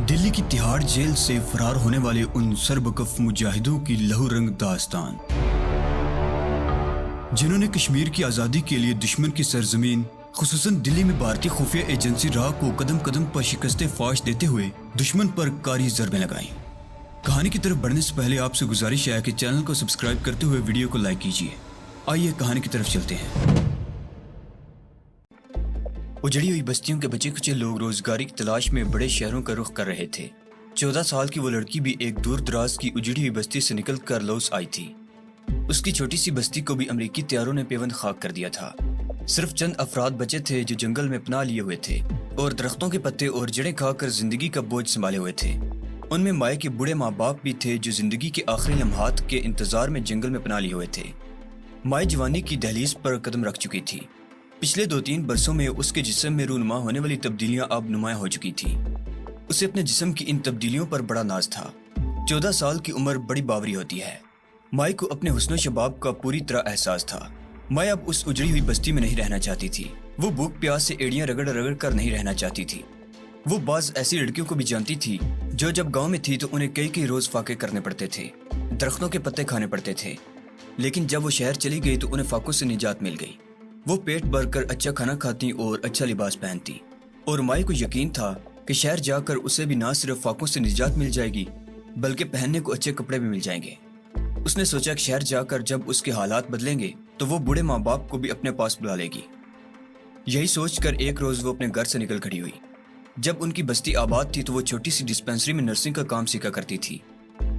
دلی کی تہاڑ جیل سے فرار ہونے والے ان سربکف مجاہدوں کی لہو رنگ داستان، جنہوں نے کشمیر کی آزادی کے لیے دشمن کی سرزمین خصوصاً دلی میں بھارتی خفیہ ایجنسی را کو قدم قدم پر شکست فاش دیتے ہوئے دشمن پر کاری ضربیں لگائیں۔ کہانی کی طرف بڑھنے سے پہلے آپ سے گزارش ہے کہ چینل کو سبسکرائب کرتے ہوئے ویڈیو کو لائک کیجیے۔ آئیے کہانی کی طرف چلتے ہیں۔ اجڑی ہوئی بستیوں کے بچے کچے لوگ روزگاری کی تلاش میں بڑے شہروں کا رخ کر رہے تھے۔ 14 سال کی وہ لڑکی بھی ایک دور دراز کی اجڑی ہوئی بستی سے نکل کر لوس آئی تھی۔ اس کی چھوٹی سی بستی کو بھی امریکی طیاروں نے پیوند خاک کر دیا تھا۔ صرف چند افراد بچے تھے جو جنگل میں پناہ لیے ہوئے تھے اور درختوں کے پتے اور جڑیں کھا کر زندگی کا بوجھ سنبھالے ہوئے تھے۔ ان میں مائع کے بوڑھے ماں باپ بھی تھے جو زندگی کے آخری لمحات کے انتظار میں جنگل میں پناہ لیے ہوئے تھے۔ مائع جوانی کی دہلیز پر قدم رکھ چکی تھی۔ پچھلے 2-3 برسوں میں اس کے جسم میں رونما ہونے والی تبدیلیاں اب نمایاں ہو چکی تھیں۔ اسے اپنے جسم کی ان تبدیلیوں پر بڑا ناز تھا۔ 14 سال کی عمر بڑی باوری ہوتی ہے۔ مائع کو اپنے حسن و شباب کا پوری طرح احساس تھا۔ مائع اب اس اجڑی ہوئی بستی میں نہیں رہنا چاہتی تھی۔ وہ بھوک پیاس سے ایڑیاں رگڑ رگڑ کر نہیں رہنا چاہتی تھی۔ وہ بعض ایسی لڑکیوں کو بھی جانتی تھی جو جب گاؤں میں تھی تو انہیں کئی روز فاقے کرنے پڑتے تھے، درختوں کے پتے کھانے پڑتے تھے، لیکن جب وہ شہر چلی گئی تو انہیں فاقوں سے نجات مل گئی۔ وہ پیٹ بھر کر اچھا کھانا کھاتی اور اچھا لباس پہنتی، اور مائع کو یقین تھا کہ شہر جا کر اسے بھی نہ صرف فاقوں سے نجات مل جائے گی بلکہ پہننے کو اچھے کپڑے بھی مل جائیں گے۔ اس نے سوچا کہ شہر جا کر جب اس کے حالات بدلیں گے تو وہ بوڑھے ماں باپ کو بھی اپنے پاس بلا لے گی۔ یہی سوچ کر ایک روز وہ اپنے گھر سے نکل کھڑی ہوئی۔ جب ان کی بستی آباد تھی تو وہ چھوٹی سی ڈسپینسری میں نرسنگ کا کام سیکھا کرتی تھی۔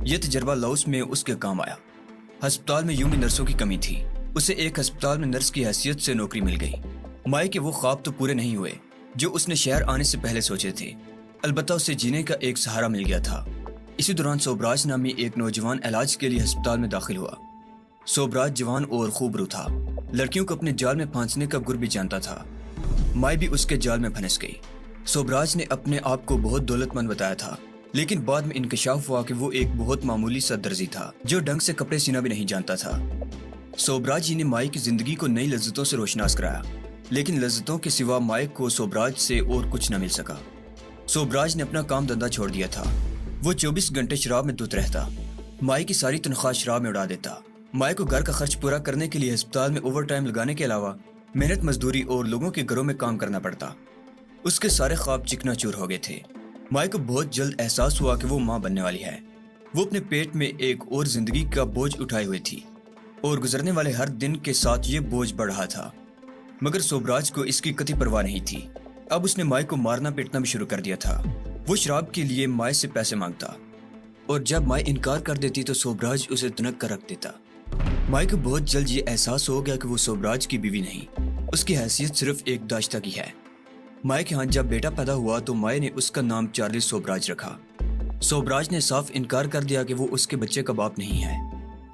یہ تجربہ لاؤس میں اس کے کام آیا۔ ہسپتال میں یوں بھی نرسوں کی کمی تھی۔ اسے ایک ہسپتال میں نرس کی حیثیت سے نوکری مل گئی۔ مائع کے وہ خواب تو پورے نہیں ہوئے جو اس نے شہر آنے سے پہلے سوچے تھے، البتہ اسے جینے کا ایک سہارا مل گیا تھا۔ اسی دوران سوبراج نامی ایک نوجوان علاج کے لیے ہسپتال میں داخل ہوا۔ سوبراج جوان اور خوب رو تھا، لڑکیوں کو اپنے جال میں پھانسنے کا گر بھی جانتا تھا۔ مائع بھی اس کے جال میں پھنس گئی۔ سوبراج نے اپنے آپ کو بہت دولت مند بتایا تھا، لیکن بعد میں انکشاف ہوا کہ وہ ایک بہت معمولی سا درزی تھا جو ڈھنگ سے کپڑے سینا بھی نہیں جانتا تھا۔ سوبراج جی نے مائع کی زندگی کو نئی لذتوں سے روشناس کرایا، لیکن لذتوں کے سوا مائع کو سوبراج سے اور کچھ نہ مل سکا۔ سوبراج نے اپنا کام دھندا چھوڑ دیا تھا۔ وہ 24 گھنٹے شراب میں دھت رہتا، مائع کی ساری تنخواہ شراب میں اڑا دیتا۔ مائع کو گھر کا خرچ پورا کرنے کے لیے ہسپتال میں اوور ٹائم لگانے کے علاوہ محنت مزدوری اور لوگوں کے گھروں میں کام کرنا پڑتا۔ اس کے سارے خواب چکنا چور ہو گئے تھے۔ مائع کو بہت جلد احساس ہوا کہ وہ ماں بننے والی ہے۔ وہ اپنے پیٹ میں ایک اور زندگی کا بوجھ اٹھائے ہوئے تھی اور گزرنے والے ہر دن کے ساتھ یہ بوجھ بڑھ رہا تھا، مگر سوبراج کو اس کی قطعی پرواہ نہیں تھی۔ اب اس نے مائع کو مارنا پیٹنا بھی شروع کر دیا تھا۔ وہ شراب کے لیے مائع سے پیسے مانگتا، اور جب مائع انکار کر دیتی تو سوبراج اسے دنک کر رکھ دیتا۔ مائع کو بہت جلد یہ احساس ہو گیا کہ وہ سوبراج کی بیوی نہیں، اس کی حیثیت صرف ایک داشتہ کی ہے۔ مائع کے ہاں جب بیٹا پیدا ہوا تو مائع نے اس کا نام چارلس سوبراج رکھا۔ سوبراج نے صاف انکار کر دیا کہ وہ اس کے بچے کا باپ نہیں ہے۔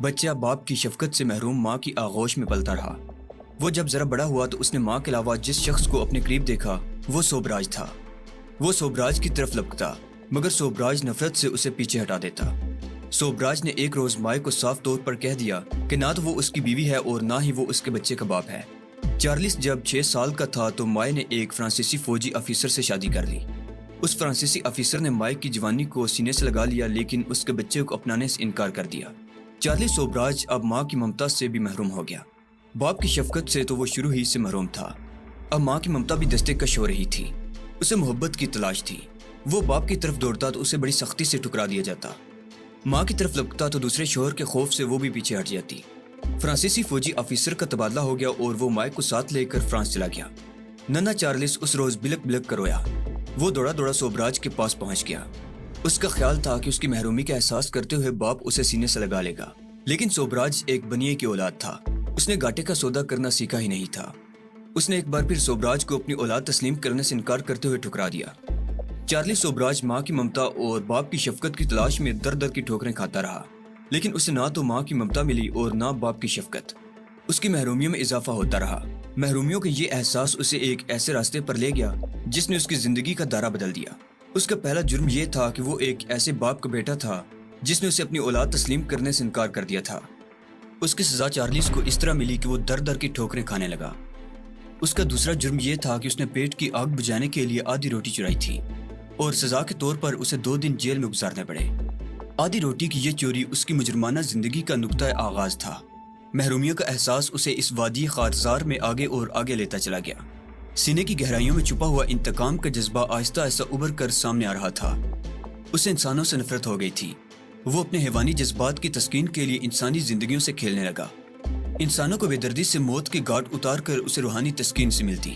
بچہ باپ کی شفقت سے محروم ماں کی آغوش میں پلتا رہا۔ وہ جب ذرا بڑا ہوا تو اس نے ماں کے علاوہ جس شخص کو اپنے قریب دیکھا وہ سوبراج تھا۔ وہ سوبراج کی طرف لپکتا، مگر سوبراج نفرت سے اسے پیچھے ہٹا دیتا۔ سوبراج نے ایک روز مائع کو صاف طور پر کہہ دیا کہ نہ تو وہ اس کی بیوی ہے اور نہ ہی وہ اس کے بچے کا باپ ہے۔ چارلس جب 6 سال کا تھا تو مائع نے ایک فرانسیسی فوجی افیسر سے شادی کر لی۔ اس فرانسیسی افیسر نے مائع کی جوانی کو سینے سے لگا لیا، لیکن اس کے بچے کو اپنانے سے انکار کر دیا۔ چارلس سوبراج اب ماں کی ممتا سے بھی محروم ہو گیا۔ باپ کی شفقت سے تو وہ شروع ہی سے محروم تھا، اب ماں کی ممتا بھی دستے کش ہو رہی تھی۔ اسے محبت کی تلاش تھی۔ وہ باپ کی طرف دوڑتا تو اسے بڑی سختی سے ٹھکرا دیا جاتا، ماں کی طرف لپکتا تو دوسرے شوہر کے خوف سے وہ بھی پیچھے ہٹ جاتی۔ فرانسیسی فوجی افیسر کا تبادلہ ہو گیا اور وہ مائع کو ساتھ لے کر فرانس چلا گیا۔ ننھا چارلس اس روز بلک بلک کر رویا۔ وہ دوڑا دوڑا سوبراج کے پاس پہنچ گیا۔ اس کا خیال تھا کہ اس کی محرومی کا احساس کرتے ہوئے باپ اسے سینے سے لگا لے گا، لیکن سوبراج ایک بنیے کی اولاد تھا۔ اس نے گاٹے کا سودا کرنا سیکھا ہی نہیں تھا۔ اس نے ایک بار پھر سوبراج کو اپنی اولاد تسلیم کرنے سے انکار کرتے ہوئے ٹھکرا دیا۔ چارلس سوبراج ماں کی ممتا اور باپ کی شفقت کی تلاش میں در در کی ٹھوکریں کھاتا رہا، لیکن اسے نہ تو ماں کی ممتا ملی اور نہ باپ کی شفقت۔ اس کی محرومیوں میں اضافہ ہوتا رہا۔ محرومیوں کا یہ احساس اسے ایک ایسے راستے پر لے گیا جس نے اس کی زندگی کا دائرہ بدل دیا۔ اس کا پہلا جرم یہ تھا کہ وہ ایک ایسے باپ کا بیٹا تھا جس نے اسے اپنی اولاد تسلیم کرنے سے انکار کر دیا تھا۔ اس کی سزا چارلس کو اس طرح ملی کہ وہ در در کی ٹھوکریں کھانے لگا۔ اس کا دوسرا جرم یہ تھا کہ اس نے پیٹ کی آگ بجھانے کے لیے آدھی روٹی چرائی تھی۔ اور سزا کے طور پر اسے 2 دن جیل میں گزارنے پڑے۔ آدھی روٹی کی یہ چوری اس کی مجرمانہ زندگی کا نقطۂ آغاز تھا۔ محرومیوں کا احساس اسے اس وادی خارزار میں آگے اور آگے لیتا چلا گیا۔ سینے کی گہرائیوں میں چھپا ہوا انتقام کا جذبہ آہستہ آہستہ ابھر کر سامنے آ رہا تھا۔ اسے انسانوں سے نفرت ہو گئی تھی۔ وہ اپنے حیوانی جذبات کی تسکین کے لیے انسانی زندگیوں سے کھیلنے لگا۔ انسانوں کو بے دردی سے موت کے گھاٹ اتار کر اسے روحانی تسکین سے ملتی۔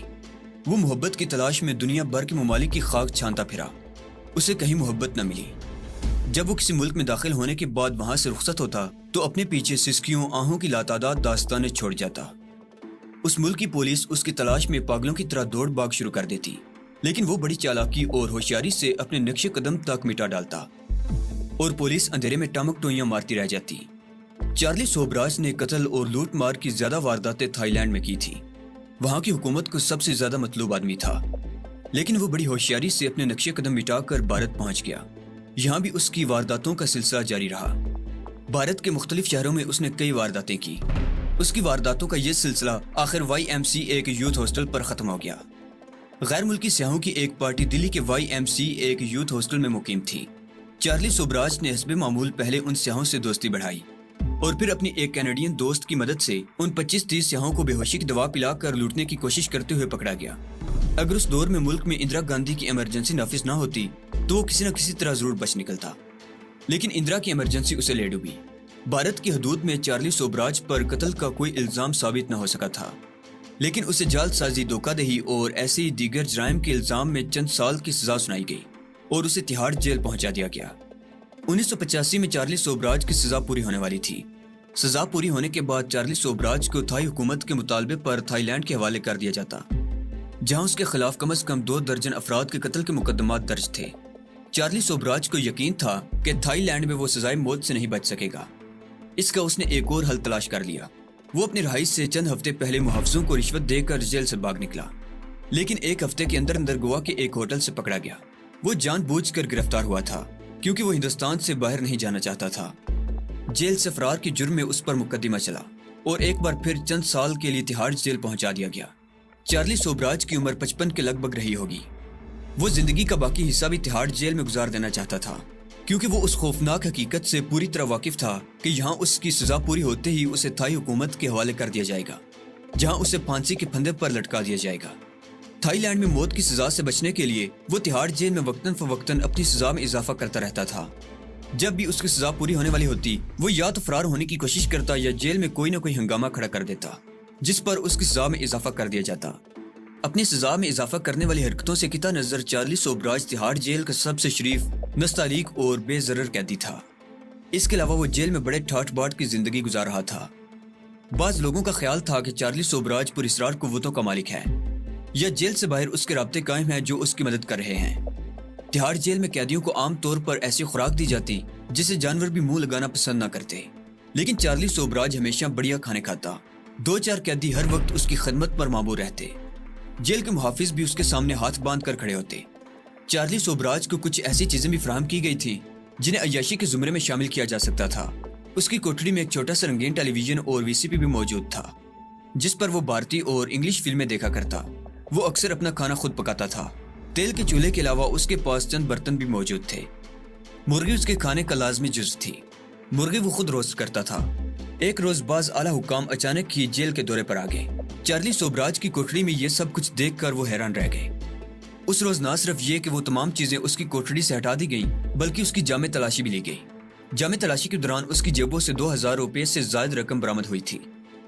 وہ محبت کی تلاش میں دنیا بھر کے ممالک کی خاک چھانتا پھرا۔ اسے کہیں محبت نہ ملی۔ جب وہ کسی ملک میں داخل ہونے کے بعد وہاں سے رخصت ہوتا تو اپنے پیچھے سسکیوں آہوں کی لاتعداد داستانیں چھوڑ جاتا۔ اس ملک کی پولیس اس کی تلاش میں پاگلوں کی طرح دوڑ بھاگ شروع کر دیتی، لیکن وہ بڑی چالاکی اور ہوشیاری سے اپنے نقش قدم تک مٹا ڈالتا اور پولیس اندھیرے میں ٹامک ٹوئیاں مارتی رہ جاتی۔ چارلی سوبراج نے قتل اور لوٹ مار کی زیادہ وارداتیں تھائی لینڈ میں کی تھی۔ وہاں کی حکومت کو سب سے زیادہ مطلوب آدمی تھا، لیکن وہ بڑی ہوشیاری سے اپنے نقش قدم مٹا کر بھارت پہنچ گیا۔ یہاں بھی اس کی وارداتوں کا سلسلہ جاری رہا۔ بھارت کے مختلف شہروں میں اس نے کئی وارداتیں کی۔ اس کی وارداتوں کا یہ سلسلہ آخر YMCA کے یوتھ ہاسٹل پر ختم ہو گیا۔ غیر ملکی سیاحوں کی ایک پارٹی دلی کے YMCA کے یوتھ ہاسٹل میں مقیم تھی۔ چارلی سوبراج نے حسب معمول پہلے ان سیاحوں سے دوستی بڑھائی اور پھر اپنی ایک کینیڈین دوست کی مدد سے ان 25-30 سیاحوں کو بے ہوشی کی دوا پلا کر لوٹنے کی کوشش کرتے ہوئے پکڑا گیا۔ اگر اس دور میں ملک میں اندرا گاندھی کی ایمرجنسی نافذ نہ ہوتی تو وہ کسی نہ کسی طرح ضرور بچ نکلتا، لیکن اندرا کی ایمرجنسی اسے لے ڈوبی۔ بھارت کی حدود میں چارلی سوبراج پر قتل کا کوئی الزام ثابت نہ ہو سکا تھا، لیکن اسے جعل سازی، دھوکہ دہی اور ایسے ہی دیگر جرائم کے الزام میں چند سال کی سزا سنائی گئی اور اسے تہاڑ جیل پہنچا دیا گیا۔ 1985 میں چارلی سوبراج کی سزا پوری ہونے والی تھی۔ سزا پوری ہونے کے بعد چارلی سوبراج کو تھائی حکومت کے مطالبے پر تھائی لینڈ کے حوالے کر دیا جاتا، جہاں اس کے خلاف کم از کم 2 درجن افراد کے قتل کے مقدمات درج تھے۔ چارلی سوبراج کو یقین تھا کہ تھائی لینڈ میں وہ سزائے موت سے نہیں بچ سکے گا۔ اس کا اس نے ایک اور حل تلاش کر لیا۔ وہ اپنی رہائش سے چند ہفتے پہلے محافظوں کو رشوت دے کر جیل سے بھاگ نکلا، لیکن 1 ہفتے کے اندر گوا کے ایک ہوٹل سے پکڑا گیا۔ وہ جان بوجھ کر گرفتار ہوا تھا کیونکہ وہ ہندوستان سے باہر نہیں جانا چاہتا تھا۔ جیل سے فرار کے جرم میں اس پر مقدمہ چلا اور ایک بار پھر چند سال کے لیے تہاڑ جیل پہنچا دیا گیا۔ چارلی سوبراج کی عمر 55 کے لگ بھگ رہی ہوگی۔ وہ زندگی کا باقی حصہ بھی تہاڑ جیل میں گزار دینا چاہتا تھا، کیونکہ وہ اس خوفناک حقیقت سے پوری طرح واقف تھا کہ یہاں اس کی سزا پوری ہوتے ہی اسے تھائی حکومت کے حوالے کر دیا جائے گا، جہاں اسے پھانسی کے پھندے پر لٹکا دیا جائے گا۔ تھائی لینڈ میں موت کی سزا سے بچنے کے لیے وہ تہاڑ جیل میں وقتاً فوقتاً اپنی سزا میں اضافہ کرتا رہتا تھا۔ جب بھی اس کی سزا پوری ہونے والی ہوتی، وہ یا تو فرار ہونے کی کوشش کرتا یا جیل میں کوئی نہ کوئی ہنگامہ کھڑا کر دیتا جس پر اس کی سزا میں اضافہ کر دیا جاتا۔ اپنی سزا میں اضافہ کرنے والی حرکتوں سے قطع نظر چارلی سوبراج تہاڑ جیل کا سب سے شریف، نستعلیق اور بے ضرر قیدی تھا۔ اس کے علاوہ وہ جیل میں بڑے ٹھاٹھ باٹ کی زندگی گزار رہا تھا۔ بعض لوگوں کا خیال تھا کہ چارلی سوبراج پر اسرار قوتوں کا مالک ہے یا جیل سے باہر اس کے رابطے قائم ہیں جو اس کی مدد کر رہے ہیں۔ تہاڑ جیل میں قیدیوں کو عام طور پر ایسی خوراک دی جاتی جسے جانور بھی منہ لگانا پسند نہ کرتے، لیکن چارلی سوبراج ہمیشہ بڑھیا کھانے کھاتا۔ 2-4 قیدی ہر وقت اس کی خدمت پر مامور رہتے۔ جیل کے محافظ بھی اس کے سامنے ہاتھ باندھ کر کھڑے ہوتے۔ چارلی سوبراج کو کچھ ایسی چیزیں بھی فراہم کی گئی تھی جنہیں عیاشی کے زمرے میں شامل کیا جا سکتا تھا۔ اس کی کوٹڑی میں ایک چھوٹا سا رنگین ٹیلی ویژن اور VCP بھی موجود تھا، جس پر وہ بھارتی اور انگلش فلمیں دیکھا کرتا۔ وہ اکثر اپنا کھانا خود پکاتا تھا۔ تیل کے چولہے کے علاوہ اس کے پاس چند برتن بھی موجود تھے۔ مرغی اس کے کھانے کا لازمی جز تھی۔ مرغی وہ خود روسٹ کرتا تھا۔ ایک روز بعض اعلیٰ حکام اچانک ہی جیل کے دورے پر آ گئے۔ چارلی سوبراج کی کوٹڑی میں یہ سب کچھ دیکھ کر وہ حیران رہ گئے۔ اس روز نہ صرف یہ کہ وہ تمام چیزیں اس کی کوٹڑی سے ہٹا دی گئیں، بلکہ اس کی جامع تلاشی بھی لی گئی۔ جامع تلاشی کے دوران اس کی جیبوں سے 2000 روپے سے زائد رقم برآمد ہوئی تھی،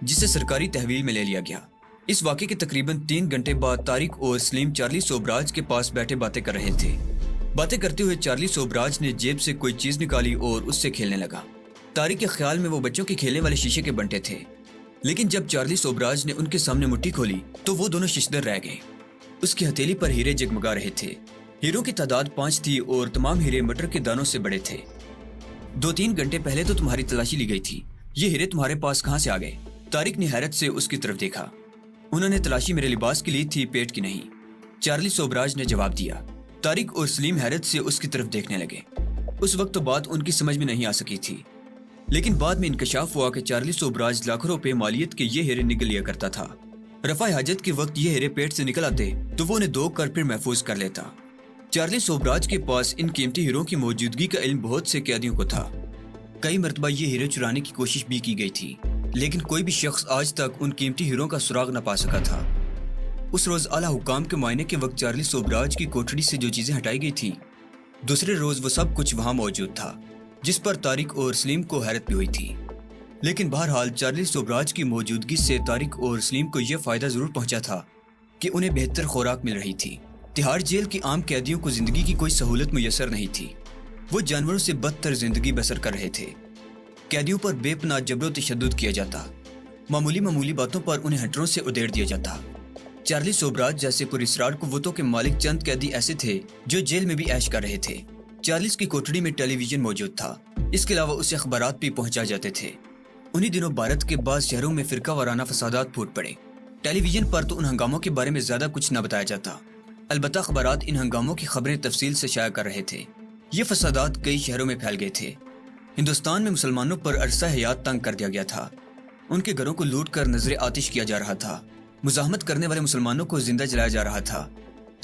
جسے سرکاری تحویل میں لے لیا گیا۔ اس واقعے کے تقریباً 3 گھنٹے بعد طارق اور سلیم چارلی سوبراج کے پاس بیٹھے باتیں کر رہے تھے۔ باتیں کرتے ہوئے چارلی سوبراج نے جیب سے کوئی چیز نکالی اور اس سے کھیلنے لگا۔ طارق کے خیال میں وہ بچوں کے کھیلنے والے شیشے کے بنٹے تھے، لیکن جب چارلی سوبراج نے ان کے سامنے مٹھی کھولی تو وہ دونوں ششدر رہ گئے۔ اس کی ہتھیلی پر ہیرے جگمگا رہے تھے۔ ہیروں کی تعداد 5 تھی اور تمام ہیرے مٹر کے دانوں سے بڑے تھے۔ 2-3 گھنٹے پہلے تو تمہاری تلاشی لی گئی تھی، یہ ہیرے تمہارے پاس کہاں سے آ گئے؟ طارق نے حیرت سے اس کی طرف دیکھا۔ انہوں نے تلاشی میرے لباس کی لی تھی، پیٹ کی نہیں، چارلی سوبراج نے جواب دیا۔ طارق اور سلیم حیرت سے اس کی طرف دیکھنے لگے۔ اس وقت تو بات ان کی سمجھ میں نہیں آ سکی تھی، لیکن بعد میں انکشاف ہوا کہ چارلی سوبراج لاکھوں روپے مالیت کے یہ ہیرے نگل لیا کرتا تھا۔ رفع حاجت کے وقت یہ ہیرے پیٹ سے نکل آتے تو وہ انہیں دھو کر پھر محفوظ کر لیتا۔ چارلی سوبراج کے پاس ان قیمتی ہیروں کی موجودگی کا علم بہت سے قیدیوں کو تھا۔ کئی مرتبہ یہ ہیرے چرانے کی کوشش بھی کی گئی تھی، لیکن کوئی بھی شخص آج تک ان قیمتی ہیروں کا سراغ نہ پا سکا تھا۔ اس روز اعلیٰ حکام کے معائنے کے وقت چارلی سوبراج کی کوٹڑی سے جو چیزیں ہٹائی گئی تھیں، دوسرے روز وہ سب کچھ وہاں موجود تھا، جس پر طارق اور سلیم کو حیرت بھی ہوئی تھی۔ لیکن بہرحال چارلی سوبراج کی موجودگی سے طارق اور سلیم کو یہ فائدہ ضرور پہنچا تھا کہ انہیں بہتر خوراک مل رہی تھی۔ تہاڑ جیل کی عام قیدیوں کو زندگی کی کوئی سہولت میسر نہیں تھی، وہ جانوروں سے بدتر زندگی بسر کر رہے تھے۔ قیدیوں پر بے پناہ جبر و تشدد کیا جاتا، معمولی باتوں پر انہیں ہٹروں سے ادیڑ دیا جاتا۔ چارلی سوبراج جیسے پراسرار قوتوں کے مالک چند قیدی ایسے تھے جو جیل میں بھی عیش کر رہے تھے۔ چارلس کی کوٹڑی میں ٹیلی ویژن موجود تھا، اس کے علاوہ اسے اخبارات بھی پہنچا جاتے تھے۔ انہی دنوں بھارت کے بعض شہروں میں فرقہ وارانہ فسادات پھوٹ پڑے۔ ٹیلی ویژن پر تو ان ہنگاموں کے بارے میں زیادہ کچھ نہ بتایا جاتا، البتہ اخبارات ان ہنگاموں کی خبریں تفصیل سے شائع کر رہے تھے۔ یہ فسادات کئی شہروں میں پھیل گئے تھے۔ ہندوستان میں مسلمانوں پر عرصہ حیات تنگ کر دیا گیا تھا، ان کے گھروں کو لوٹ کر نظر آتش کیا جا رہا تھا، مزاحمت کرنے والے مسلمانوں کو زندہ جلایا جا رہا تھا،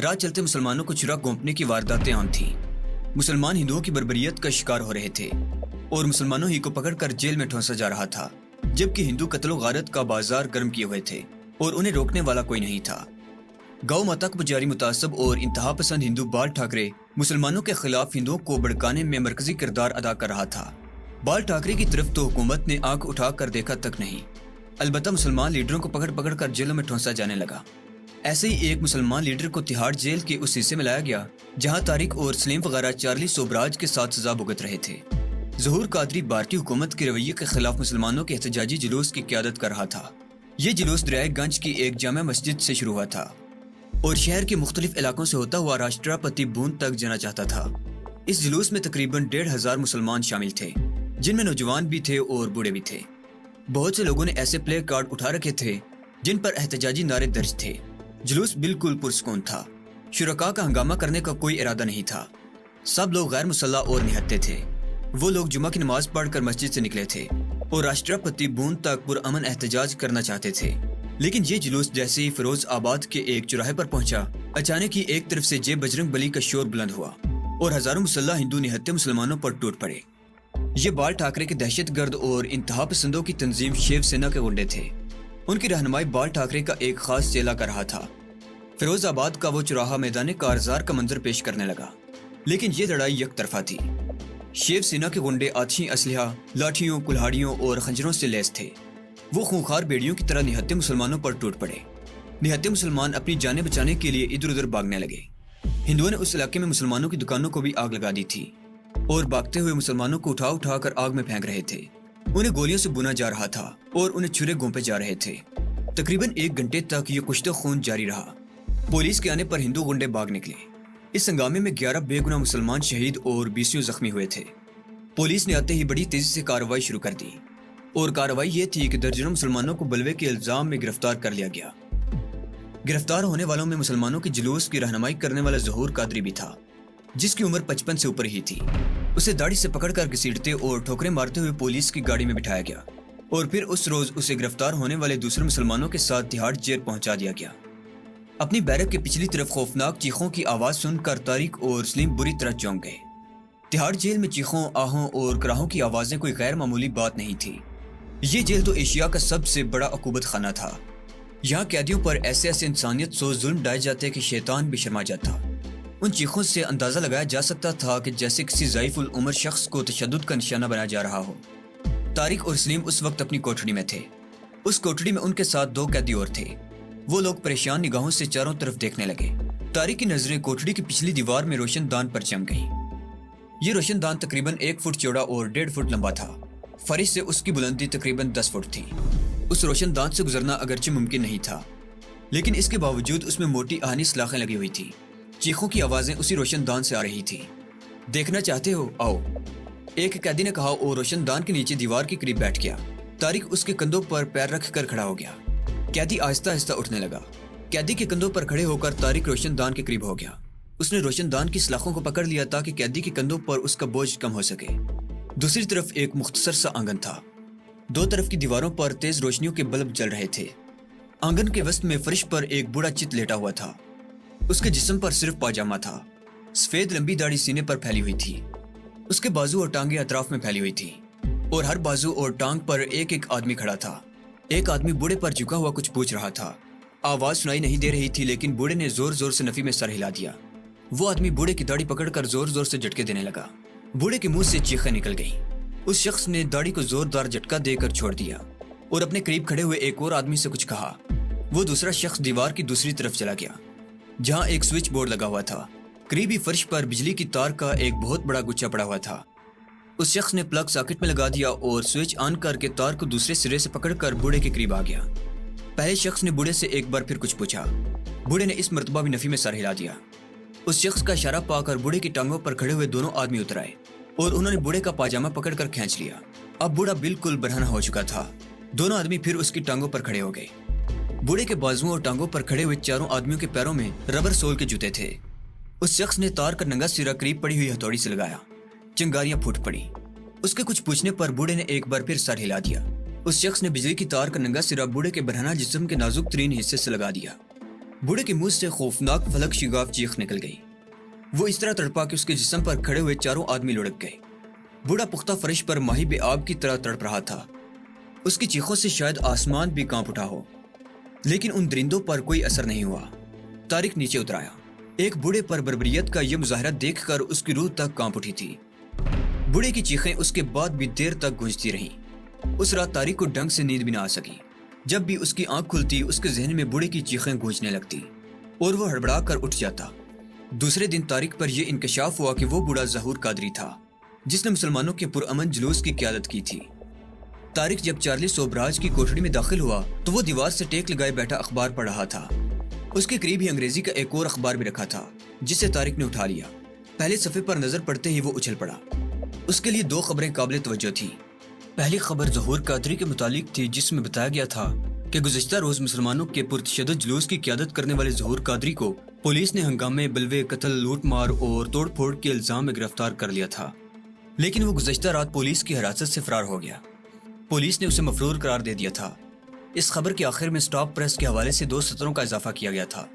راہ چلتے مسلمانوں کو چرا گھونپنے کی وارداتیں عام تھیں۔ مسلمان ہندوؤں کی بربریت کا شکار ہو رہے تھے اور مسلمانوں ہی کو پکڑ کر جیل میں ٹھونسا جا رہا تھا، جبکہ ہندو قتل و غارت کا بازار گرم کیے ہوئے تھے اور انہیں روکنے والا کوئی نہیں تھا۔ گاؤں ماتا کو جاری متعصب اور انتہا پسند ہندو بال ٹھاکرے مسلمانوں کے خلاف ہندوؤں کو بھڑکانے میں مرکزی کردار ادا کر رہا تھا۔ بال ٹھاکرے کی طرف تو حکومت نے آنکھ اٹھا کر دیکھا تک نہیں، البتہ مسلمان لیڈروں کو پکڑ کر جیلوں میں ٹھونسا جانے لگا۔ ایسے ہی ایک مسلمان لیڈر کو تہاڑ جیل کے اس حصے میں لایا گیا جہاں طارق اور سلیم وغیرہ چارلی سوبراج کے ساتھ سزا بھگت رہے تھے۔ ظہور قادری بھارتی حکومت کے رویے کے خلاف مسلمانوں کے احتجاجی جلوس کی قیادت کر رہا تھا۔ یہ جلوس دریائے گنج کی ایک جامع مسجد سے شروع ہوا تھا اور شہر کے مختلف علاقوں سے ہوتا ہوا راشٹراپتی بھون تک جانا چاہتا تھا۔ اس جلوس میں تقریباً 1500 مسلمان شامل تھے، جن میں نوجوان بھی تھے اور بوڑھے بھی تھے۔ بہت سے لوگوں نے ایسے پلے کارڈ اٹھا رکھے تھے جن پر احتجاجی نعرے درج تھے۔ جلوس بالکل پرسکون تھا، شرکاء کا ہنگامہ کرنے کا کوئی ارادہ نہیں تھا، سب لوگ غیر مسلح اور نہتے تھے۔ وہ لوگ جمعہ کی نماز پڑھ کر مسجد سے نکلے تھے اور راشٹراپتی بھون تک پرامن احتجاج کرنا چاہتے تھے۔ لیکن یہ جلوس جیسے ہی فیروز آباد کے ایک چوراہے پر پہنچا، اچانک ہی ایک طرف سے جے بجرنگ بلی کا شور بلند ہوا اور ہزاروں مسلح ہندو نہتے مسلمانوں پر ٹوٹ پڑے۔ یہ بال ٹھاکرے کے دہشت گرد اور انتہا پسندوں کی تنظیم شیو سینا کے گنڈے تھے۔ ان کی رہنمائی بال ٹھاکرے کا ایک خاص چیلا کر رہا تھا۔ فیروز آباد کا وہ چوراہا میدان کارزار کا منظر پیش کرنے لگا، لیکن یہ لڑائی یک طرفہ تھی۔ شیو سینا کے گنڈے آتشی اسلحہ، لاٹھیوں، کلہاڑیوں اور خنجروں سے لیس تھے۔ وہ خونخوار بیڑیوں کی طرح نہتے مسلمانوں پر ٹوٹ پڑے۔ نہتے مسلمان اپنی جانیں بچانے کے لیے ادھر ادھر بھاگنے لگے۔ ہندوؤں نے اس علاقے میں مسلمانوں کی دکانوں کو بھی آگ لگا دی تھی اور بھاگتے ہوئے مسلمانوں کو اٹھا کر آگ میں پھینک رہے تھے۔ انہیں گولیوں سے بونا جا رہا تھا اور انہیں چھرے گھونپے جا رہے تھے۔ تقریباً 1 گھنٹے تک یہ کشتہ خون جاری رہا۔ پولیس کے آنے پر ہندو گنڈے بھاگ نکلے۔ اس ہنگامے میں 11 بے گناہ مسلمان شہید اور 20 زخمی ہوئے تھے۔ پولیس نے آتے ہی بڑی تیزی سے کارروائی شروع کر دی اور کارروائی یہ تھی کہ درجنوں مسلمانوں کو بلوے کے الزام میں گرفتار کر لیا گیا۔ گرفتار ہونے والوں میں مسلمانوں کے جلوس کی رہنمائی کرنے والا ظہور قادری بھی تھا، جس کی عمر 55 سے اوپر ہی تھی۔ اسے داڑھی سے پکڑ کر گھسیٹتے اور ٹھوکریں مارتے ہوئے پولیس کی گاڑی میں بٹھایا گیا اور پھر اس روز اسے گرفتار ہونے والے دوسرے مسلمانوں کے ساتھ تہاڑ جیل پہنچا دیا گیا۔ اپنی بیرک کے پچھلی طرف خوفناک چیخوں کی آواز سن کر طارق اور سلیم بری طرح چونک گئے۔ تہاڑ جیل میں چیخوں، آہوں اور کراہوں کی آوازیں کوئی غیر معمولی بات نہیں تھی۔ یہ جیل تو ایشیا کا سب سے بڑا عقوبت خانہ تھا۔ یہاں قیدیوں پر ایسے انسانیت سوز ظلم ڈھائے جاتے کہ شیطان بھی شرما جاتا۔ ان چیخوں سے اندازہ لگایا جا سکتا تھا کہ جیسے کسی ضعیف العمر شخص کو تشدد کا نشانہ بنایا جا رہا ہو۔ طارق اور سلیم اس وقت اپنی کوٹڑی میں تھے۔ اس کوٹڑی میں ان کے ساتھ 2 قیدی اور تھے۔ وہ لوگ پریشان نگاہوں سے چاروں طرف دیکھنے لگے۔ طارق کی نظریں کوٹڑی کی پچھلی دیوار میں روشن دان پر جم گئیں۔ یہ روشن دان تقریباً 1 فٹ چوڑا اور 1.5 فٹ لمبا تھا۔ فرش سے اس کی بلندی تقریباً 10 فٹ تھی۔ اس روشن دان سے گزرنا اگرچہ ممکن نہیں تھا، لیکن اس کے باوجود اس میں موٹی آہنی سلاخیں لگی ہوئی تھی۔ چیخوں کی آوازیں اسی روشن دان سے آ رہی تھی۔ دیکھنا چاہتے ہو؟ آؤ، ایک قیدی نے کہا اور روشن دان کے نیچے دیوار کے قریب بیٹھ گیا۔ طارق اس کے کندھوں پر پیر رکھ کر کھڑا ہو گیا۔ قیدی آہستہ آہستہ اٹھنے لگا۔ قیدی کے کندھوں پر کھڑے ہو کر طارق روشن دان کے قریب ہو گیا۔ اس نے روشن دان کی سلاخوں کو پکڑ لیا تاکہ قیدی کے کندھوں پر اس کا بوجھ کم ہو سکے۔ دوسری طرف ایک مختصر سا آنگن تھا۔ 2 طرف کی دیواروں پر تیز روشنیوں کے بلب جل رہے تھے۔ آنگن کے وسط میں فرش پر ایک بوڑھا چت لیٹا ہوا تھا۔ اس کے جسم پر صرف پاجامہ تھا۔ سفید لمبی داڑھی سینے پر پھیلی ہوئی تھی. اس کے بازو اور ٹانگیں اطراف میں پھیلی ہوئی تھی اور ہر بازو اور ٹانگ پر ایک ایک آدمی کھڑا تھا. ایک آدمی بوڑھے پر جھکا ہوا کچھ پوچھ رہا تھا. آواز سنائی نہیں دے رہی تھی لیکن بوڑھے نے زور زور سے نفی میں سر ہلا دیا. وہ آدمی بوڑھے کی داڑھی پکڑ کر زور زور سے جھٹکے دینے لگا. بوڑھے کے منہ سے چیخیں نکل گئیں. اس شخص نے داڑھی کو زوردار جھٹکا دے کر چھوڑ دیا اور اپنے قریب کھڑے ہوئے ایک اور آدمی سے کچھ کہا. وہ دوسرا شخص دیوار کی دوسری طرف چلا گیا جہاں ایک سوئچ بورڈ لگا ہوا تھا. قریبی فرش پر بجلی کی تار کا ایک بہت بڑا گچھا پڑا ہوا تھا. اس شخص نے پلگ ساکٹ میں لگا دیا اور سوئچ آن کر کے تار کو دوسرے سرے سے پکڑ کر بوڑھے کے قریب آ گیا. پہلے شخص نے بوڑھے سے ایک بار پھر کچھ پوچھا. بوڑھے نے اس مرتبہ بھی نفی میں سر ہلا دیا. اس شخص کا اشارہ پا کر بوڑھے کی ٹانگوں پر کھڑے ہوئے دونوں آدمی اتر آئے اور انہوں نے بوڑھے کا پاجامہ پکڑ کر کھینچ لیا. اب بوڑھا بالکل برہنہ ہو چکا تھا. دونوں آدمی پھر اس کی ٹانگوں پر کھڑے ہو گئے. بوڑھے کے بازوؤں اور ٹانگوں پر کھڑے ہوئے چاروں آدمیوں کے پیروں میں ربر سول کے جوتے تھے. اس شخص نے تار کا ننگا سرا قریب پڑی ہوئی ہتھوڑی سے لگایا. چنگاریاں پھوٹ پڑی. اس کے کچھ پوچھنے پر بوڑھے نے ایک بار پھر سر ہلا دیا. اس شخص نے بجلی کی تار کا ننگا سرا بوڑھے کے برہنہ جسم کے نازک ترین حصے سے لگا دیا. بوڑھے کے منہ سے خوفناک فلک شگاف چیخ نکل گئی. وہ اس طرح تڑپا کہ اس کے جسم پر کھڑے ہوئے چاروں آدمی لڑک گئے. بوڑھا پختہ فرش پر ماہی بے آب کی طرح تڑپ رہا تھا. اس کی چیخوں سے شاید آسمان بھی کانپ اٹھا ہو لیکن ان درندوں پر کوئی اثر نہیں ہوا. طارق نیچے اتر آیا. ایک بوڑھے پر بربریت کا یہ مظاہرہ دیکھ کر اس کی روح تک کانپ اٹھی تھی. بوڑھے کی چیخیں اس کے بعد بھی دیر تک گونجتی رہیں. اس رات طارق کو ڈھنگ سے نیند بھی نہ آ سکی. جب بھی اس کی آنکھ کھلتی اس کے ذہن میں بوڑھے کی چیخیں گونجنے لگتی اور وہ ہڑبڑا کر اٹھ جاتا. دوسرے دن طارق پر یہ انکشاف ہوا کہ وہ بوڑھا ظہور قادری تھا جس نے مسلمانوں کے پرامن جلوس کی قیادت کی تھی. طارق جب چارلی سوبراج کی کوٹڑی میں داخل ہوا تو وہ دیوار سے ٹیک لگائے بیٹھا اخبار پڑھ رہا تھا. اس کے قریب ہی انگریزی کا ایک اور اخبار بھی رکھا تھا جسے طارق نے اٹھا لیا. پہلے صفحے پر نظر پڑتے ہی وہ اچھل پڑا. اس کے لیے دو خبریں قابل توجہ تھیں. پہلی خبر ظہور قادری کے متعلق تھی جس میں بتایا گیا تھا کہ گزشتہ روز مسلمانوں کے پرتشدد جلوس کی قیادت کرنے والے ظہور قادری کو پولیس نے ہنگامے، بلوے، قتل، لوٹ مار اور توڑ پھوڑ کے الزام میں گرفتار کر لیا تھا لیکن وہ گزشتہ رات پولیس کی حراست سے فرار ہو گیا. پولیس نے اسے مفرور قرار دے دیا تھا. اس خبر کے آخر میں سٹاپ پریس کے حوالے سے 2 سطروں کا اضافہ کیا گیا تھا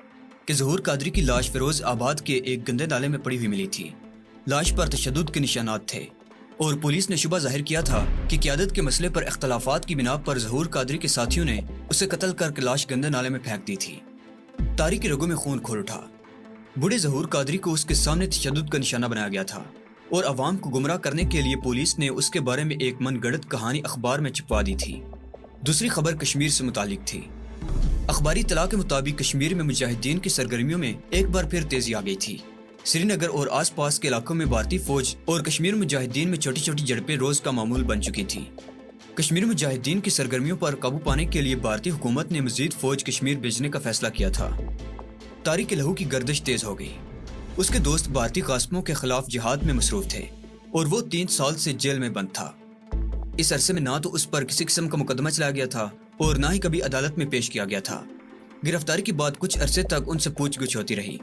کہ ظہور قادری کی لاش فیروز آباد کے ایک گندے نالے میں پڑی ہوئی ملی تھی. لاش پر تشدد کے نشانات تھے اور پولیس نے شبہ ظاہر کیا تھا کہ قیادت کے مسئلے پر اختلافات کی بنا پر ظہور قادری کے ساتھیوں نے اسے قتل کر کے لاش گندے نالے میں پھینک دی تھی. طارق کی رگوں میں خون کھول اٹھا. بوڑھے ظہور قادری کو اس کے سامنے تشدد کا نشانہ بنایا گیا تھا اور عوام کو گمراہ کرنے کے لیے پولیس نے اس کے بارے میں ایک من گڑت کہانی اخبار میں چھپوا دی تھی. دوسری خبر کشمیر سے متعلق تھی. اخباری اطلاع کے مطابق کشمیر میں مجاہدین کی سرگرمیوں میں ایک بار پھر تیزی آ گئی تھی. سری نگر اور آس پاس کے علاقوں میں بھارتی فوج اور کشمیر مجاہدین میں چھوٹی چھوٹی جھڑپیں روز کا معمول بن چکی تھیں. کشمیر مجاہدین کی سرگرمیوں پر قابو پانے کے لیے بھارتی حکومت نے مزید فوج کشمیر بھیجنے کا فیصلہ کیا تھا. طارق کے لہو کی گردش تیز ہو گئی. اس کے دوست بھارتی قاسموں کے خلاف جہاد میں مصروف تھے اور وہ 3 سال سے جیل میں بند تھا. اس عرصے میں نہ تو اس پر کسی قسم کا مقدمہ چلایا گیا تھا اور نہ ہی کبھی عدالت میں پیش کیا گیا تھا. گرفتاری کے بعد کچھ عرصے تک ان سے پوچھ گچھ ہوتی رہی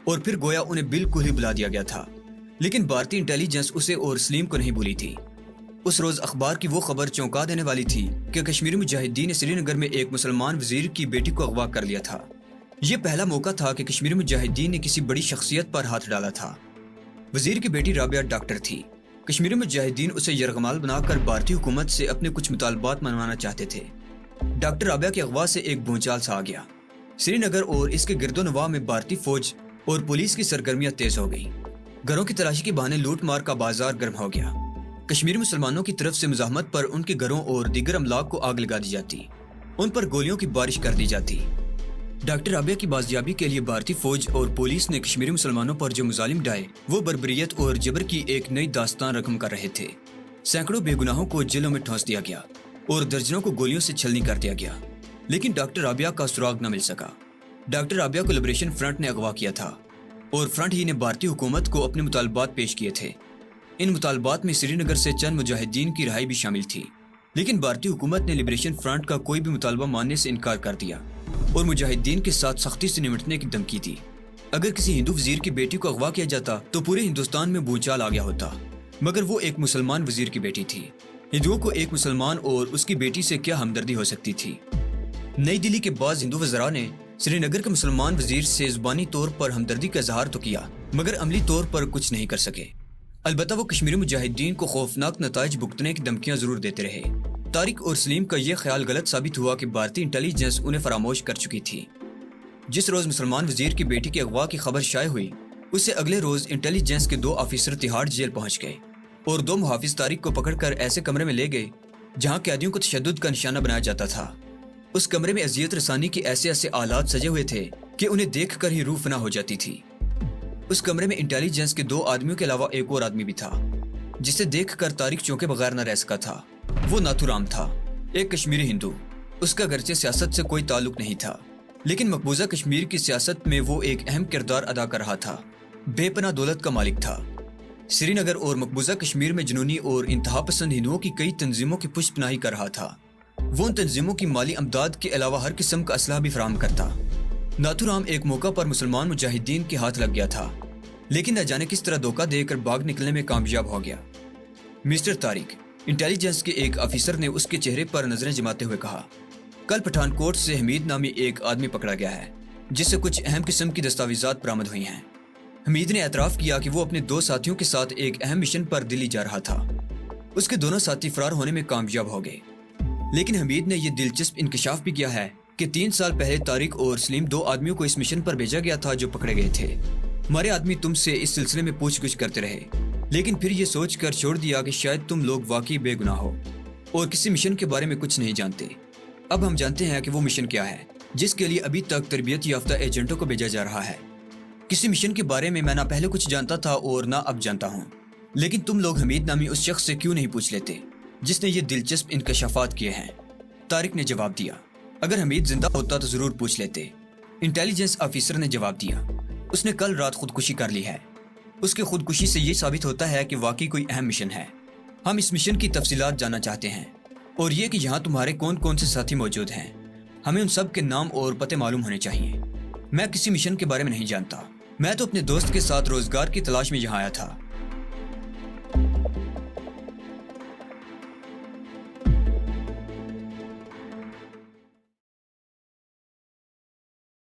اور پھر گویا انہیں بالکل ہی بلا دیا گیا تھا. لیکن بھارتی انٹیلیجنس اسے اور سلیم کو نہیں بھولی تھی. اس روز اخبار کی وہ خبر چونکا دینے والی تھی کہ کشمیری مجاہدین نے سری نگر میں ایک مسلمان وزیر کی بیٹی کو اغوا کر لیا تھا. یہ پہلا موقع تھا کہ کشمیری مجاہدین نے کسی بڑی شخصیت پر ہاتھ ڈالا تھا. وزیر کی بیٹی رابعہ ڈاکٹر تھی. کشمیری مجاہدین اسے یرغمال بنا کر بھارتی حکومت سے اپنے کچھ مطالبات منوانا چاہتے تھے. ڈاکٹر رابعہ کے اغوا سے ایک بھونچال سا آ گیا. سری نگر اور اس کے گرد و نواح میں بھارتی فوج اور پولیس کی سرگرمیاں تیز ہو گئیں. گھروں کی تلاشی کے بہانے لوٹ مار کا بازار گرم ہو گیا. کشمیری مسلمانوں کی طرف سے مزاحمت پر ان کے گھروں اور دیگر املاک کو آگ لگا دی جاتی. ان پر گولیوں کی بارش کر دی جاتی. ڈاکٹر رابعہ کی بازیابی کے لیے بھارتی فوج اور پولیس نے کشمیری مسلمانوں پر جو مظالم ڈھائے وہ بربریت اور جبر کی ایک نئی داستان رقم کر رہے تھے. سینکڑوں بے گناہوں کو جیلوں میں ٹھونس دیا گیا اور درجنوں کو گولیوں سے چھلنی کر دیا گیا لیکن ڈاکٹر رابعہ کا سراغ نہ مل سکا. ڈاکٹر رابعہ کو لبریشن فرنٹ نے اغوا کیا تھا اور فرنٹ ہی نے بھارتی حکومت کو اپنے مطالبات پیش کیے تھے. ان مطالبات میں سری نگر سے چند مجاہدین کی رہائی بھی شامل تھی لیکن بھارتی حکومت نے لبریشن فرنٹ کا کوئی بھی مطالبہ ماننے سے انکار کر دیا اور مجاہدین کے ساتھ سختی سے نمٹنے کی دھمکی دی. اگر کسی ہندو وزیر کی بیٹی کو اغوا کیا جاتا تو پورے ہندوستان میں بھونچال آ گیا ہوتا مگر وہ ایک مسلمان وزیر کی بیٹی تھی. ہندوؤں کو ایک مسلمان اور اس کی بیٹی سے کیا ہمدردی ہو سکتی تھی. نئی دلی کے بعض ہندو وزراء نے سری نگر کے مسلمان وزیر سے زبانی طور پر ہمدردی کا اظہار تو کیا مگر عملی طور پر کچھ نہیں کر سکے۔ البتہ وہ کشمیری مجاہدین کو خوفناک نتائج بھگتنے کی دھمکیاں ضرور دیتے رہے۔ طارق اور سلیم کا یہ خیال غلط ثابت ہوا کہ بھارتی انٹیلیجنس انہیں فراموش کر چکی تھی۔ جس روز مسلمان وزیر کی بیٹی کے اغوا کی خبر شائع ہوئی، اس سے اگلے روز انٹیلیجنس کے 2 آفیسر تہاڑ جیل پہنچ گئے اور 2 محافظ طارق کو پکڑ کر ایسے کمرے میں لے گئے جہاں قیدیوں کو تشدد کا نشانہ بنایا جاتا تھا۔ اس کمرے میں اذیت رسانی کے ایسے آلات سجے ہوئے تھے کہ انہیں دیکھ کر ہی روح فنا ہو جاتی تھی۔ اس کمرے میں انٹیلیجنس کے 2 آدمیوں کے علاوہ ایک اور آدمی بھی تھا جسے دیکھ کر طارق چونکے بغیر نہ رہ سکا تھا۔ وہ ناتھو رام تھا، ایک کشمیری ہندو۔ اس کا گرچہ سیاست سے کوئی تعلق نہیں تھا، لیکن مقبوضہ کشمیر کی سیاست میں وہ ایک اہم کردار ادا کر رہا تھا۔ بے پناہ دولت کا مالک تھا۔ سری نگر اور مقبوضہ کشمیر میں جنونی اور انتہا پسند ہندوؤں کی کئی تنظیموں کی پشت پناہی کر رہا تھا۔ وہ ان تنظیموں کی مالی امداد کے علاوہ ہر قسم کا اسلحہ بھی فراہم کرتا۔ ناتھو رام ایک موقع پر مسلمان مجاہدین کے ہاتھ لگ گیا تھا، لیکن نہ جانے کس طرح دھوکہ دے کر بھاگ نکلنے میں کامیاب ہو گیا۔ مسٹر طارق، انٹیلیجنس کے ایک آفیسر نے اس کے چہرے پر نظریں جماتے ہوئے کہا، کل پٹھان کوٹ سے حمید نامی ایک آدمی پکڑا گیا ہے جس سے کچھ اہم قسم کی دستاویزات برآمد ہوئی ہیں۔ حمید نے اعتراف کیا کہ وہ اپنے 2 ساتھیوں کے ساتھ ایک اہم مشن پر دلی جا رہا تھا۔ اس کے دونوں ساتھی فرار ہونے میں کامیاب ہو گئے، لیکن حمید نے یہ دلچسپ انکشاف بھی کیا ہے کہ 3 سال پہلے طارق اور سلیم 2 آدمیوں کو اس مشن پر بھیجا گیا تھا جو پکڑے گئے تھے۔ ہمارے آدمی تم سے اس سلسلے میں پوچھ گچھ کرتے رہے، لیکن پھر یہ سوچ کر چھوڑ دیا کہ شاید تم لوگ واقعی بے گناہ ہو اور کسی مشن کے بارے میں کچھ نہیں جانتے۔ اب ہم جانتے ہیں کہ وہ مشن کیا ہے جس کے لیے ابھی تک تربیت یافتہ ایجنٹوں کو بھیجا جا رہا ہے۔ کسی مشن کے بارے میں نہ پہلے کچھ جانتا تھا اور نہ اب جانتا ہوں، لیکن تم لوگ حمید نامی اس شخص سے کیوں نہیں پوچھ لیتے جس نے یہ دلچسپ انکشافات کیے ہیں؟ طارق نے جواب دیا، اگر حمید زندہ ہوتا تو ضرور پوچھ لیتے۔ انٹیلیجنس آفیسر نے جواب دیا، اس نے کل رات خودکشی کر لی ہے۔ اس کی خودکشی سے یہ ثابت ہوتا ہے کہ واقعی کوئی اہم مشن ہے۔ ہم اس مشن کی تفصیلات جاننا چاہتے ہیں اور یہ کہ یہاں تمہارے کون کون سے ساتھی موجود ہیں۔ ہمیں ان سب کے نام اور پتے معلوم ہونے چاہیے۔ میں کسی مشن کے بارے میں نہیں جانتا، میں تو اپنے دوست کے ساتھ روزگار کی تلاش میں یہاں آیا تھا۔